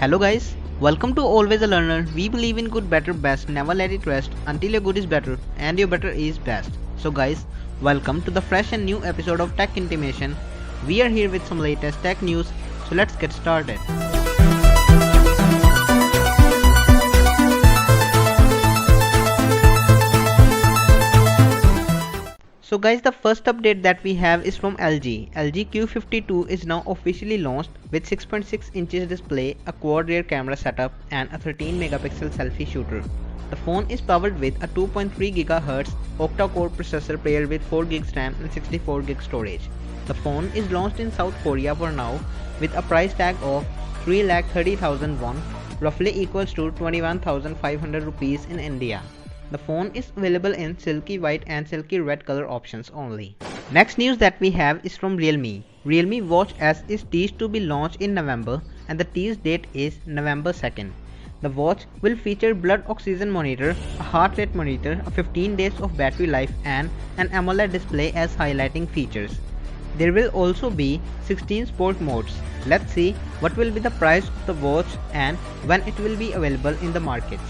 Hello guys, welcome to Always a Learner. We believe in good, better, best, never let it rest until your good is better and your better is best. So guys, welcome to the fresh and new episode of Tech Intimation. We are here with some latest tech news, so let's get started. So guys, the first update that we have is from LG. LG Q52 is now officially launched with 6.6 inches display, a quad rear camera setup and a 13 megapixel selfie shooter. The phone is powered with a 2.3 GHz octa-core processor paired with 4 GB RAM and 64 GB storage. The phone is launched in South Korea for now with a price tag of 3,30,000 won, roughly equals to 21,500 rupees in India. The phone is available in silky white and silky red color options only. Next news that we have is from Realme. Realme Watch S is teased to be launched in November and the tease date is November 2nd. The watch will feature blood oxygen monitor, a heart rate monitor, a 15 days of battery life and an AMOLED display as highlighting features. There will also be 16 sport modes. Let's see what will be the price of the watch and when it will be available in the markets.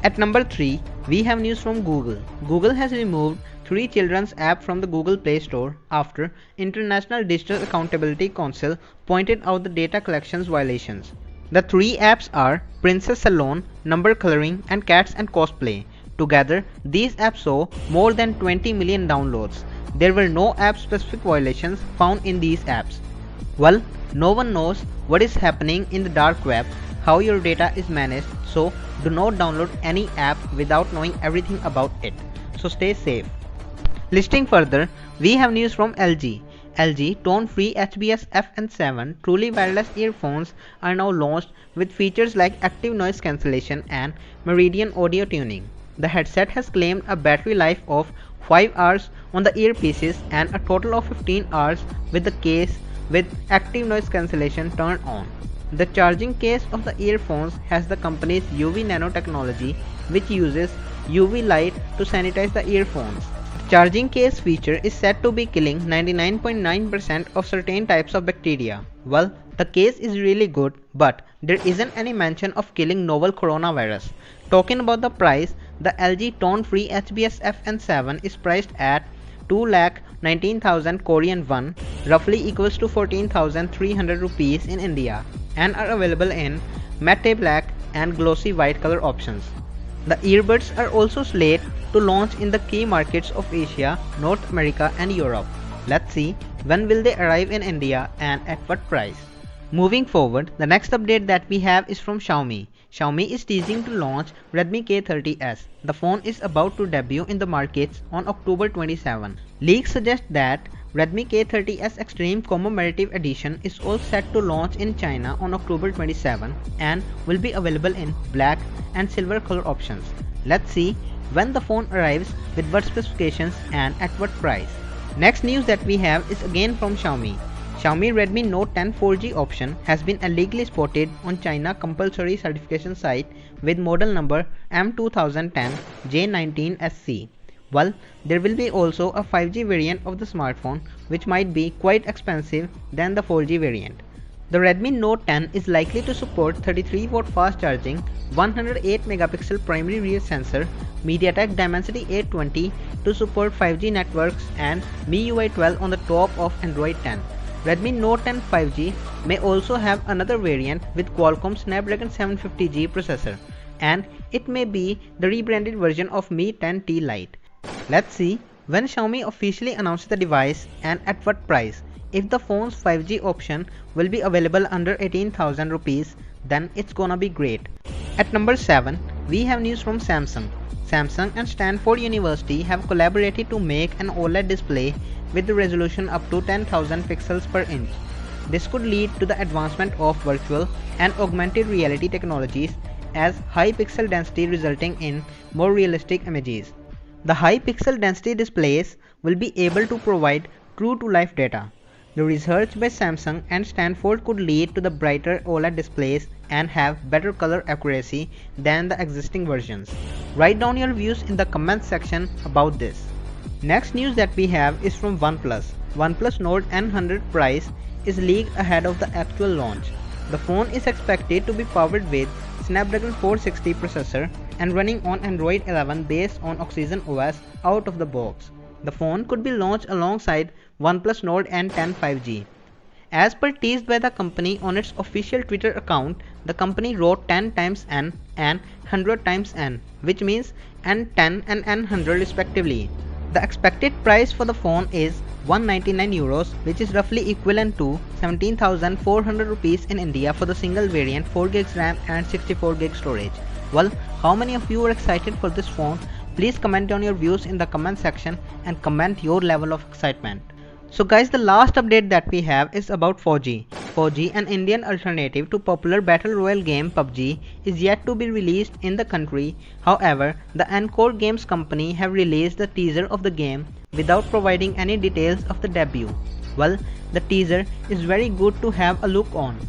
At number 3, we have news from Google. Google has removed 3 children's apps from the Google Play Store after International Digital Accountability Council pointed out the data collections violations. The 3 apps are Princess Salon, Number Coloring and Cats and Cosplay. Together, these apps saw more than 20 million downloads. There were no app-specific violations found in these apps. Well, no one knows what is happening in the dark web, how your data is managed, so do not download any app without knowing everything about it. So stay safe. Listing further, we have news from LG. LG tone-free HBS FN7 truly wireless earphones are now launched with features like active noise cancellation and meridian audio tuning. The headset has claimed a battery life of 5 hours on the earpieces and a total of 15 hours with the case with active noise cancellation turned on. The charging case of the earphones has the company's UV nanotechnology, which uses UV light to sanitize the earphones. The charging case feature is said to be killing 99.9% of certain types of bacteria. Well, the case is really good, but there isn't any mention of killing novel coronavirus. Talking about the price, the LG tone-free HBS FN7 is priced at 2,19,000 Korean won, roughly equals to 14,300 rupees in India, and are available in matte black and glossy white color options. The earbuds are also slated to launch in the key markets of Asia, North America and Europe. Let's see when will they arrive in India and at what price. Moving forward, the next update that we have is from Xiaomi. Xiaomi is teasing to launch Redmi K30s. The phone is about to debut in the markets on October 27. Leaks suggest that Redmi K30s Extreme Commemorative Edition is all set to launch in China on October 27 and will be available in black and silver color options. Let's see when the phone arrives, with what specifications and at what price. Next news that we have is again from Xiaomi. Xiaomi Redmi Note 10 4G option has been illegally spotted on China compulsory certification site with model number M2010 J19SC. Well, there will be also a 5G variant of the smartphone which might be quite expensive than the 4G variant. The Redmi Note 10 is likely to support 33W fast charging, 108 megapixel primary rear sensor, MediaTek Dimensity 820 to support 5G networks and MIUI 12 on the top of Android 10. Redmi Note 10 5G may also have another variant with Qualcomm Snapdragon 750G processor, and it may be the rebranded version of Mi 10T Lite. Let's see when Xiaomi officially announces the device and at what price. If the phone's 5G option will be available under 18,000 rupees, then it's gonna be great. At number 7, we have news from Samsung. Samsung and Stanford University have collaborated to make an OLED display with the resolution up to 10,000 pixels per inch. This could lead to the advancement of virtual and augmented reality technologies as high pixel density resulting in more realistic images. The high pixel density displays will be able to provide true-to-life data. The research by Samsung and Stanford could lead to the brighter OLED displays and have better color accuracy than the existing versions. Write down your views in the comments section about this. Next news that we have is from OnePlus. OnePlus Nord N100 price is leaked ahead of the actual launch. The phone is expected to be powered with Snapdragon 460 processor and running on Android 11 based on Oxygen OS out of the box. The phone could be launched alongside OnePlus Nord N10 5G. As per teased by the company on its official Twitter account, the company wrote 10 times N and 100 times N, which means N10 and N100 respectively. The expected price for the phone is 199 euros, which is roughly equivalent to 17,400 rupees in India for the single variant 4GB RAM and 64GB storage. Well, how many of you are excited for this phone? Please comment on your views in the comment section and comment your level of excitement. So guys, the last update that we have is about 4G. 4G, an Indian alternative to popular battle royale game PUBG, is yet to be released in the country. However, the Encore Games company have released the teaser of the game without providing any details of the debut. Well, the teaser is very good to have a look on.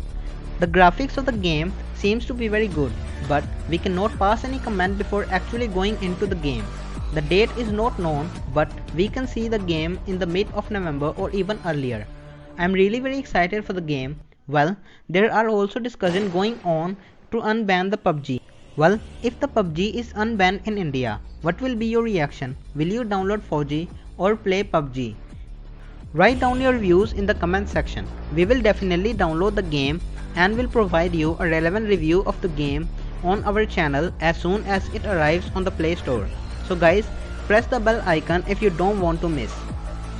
The graphics of the game seems to be very good, but we cannot pass any comment before actually going into the game. The date is not known, but we can see the game in the mid of November or even earlier. I am really very excited for the game. Well, there are also discussions going on to unban the PUBG. Well, if the PUBG is unbanned in India, what will be your reaction? Will you download 4G or play PUBG? Write down your views in the comment section. We will definitely download the game and will provide you a relevant review of the game on our channel as soon as it arrives on the Play Store. So guys, press the bell icon if you don't want to miss.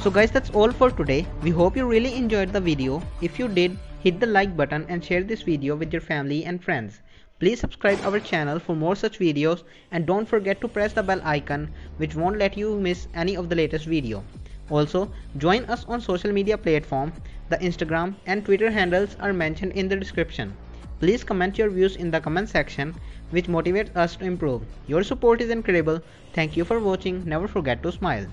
So guys, that's all for today. We hope you really enjoyed the video. If you did, hit the like button and share this video with your family and friends. Please subscribe our channel for more such videos and don't forget to press the bell icon, which won't let you miss any of the latest video. Also, join us on social media platform. The Instagram and Twitter handles are mentioned in the description. Please comment your views in the comment section, which motivates us to improve. Your support is incredible. Thank you for watching. Never forget to smile.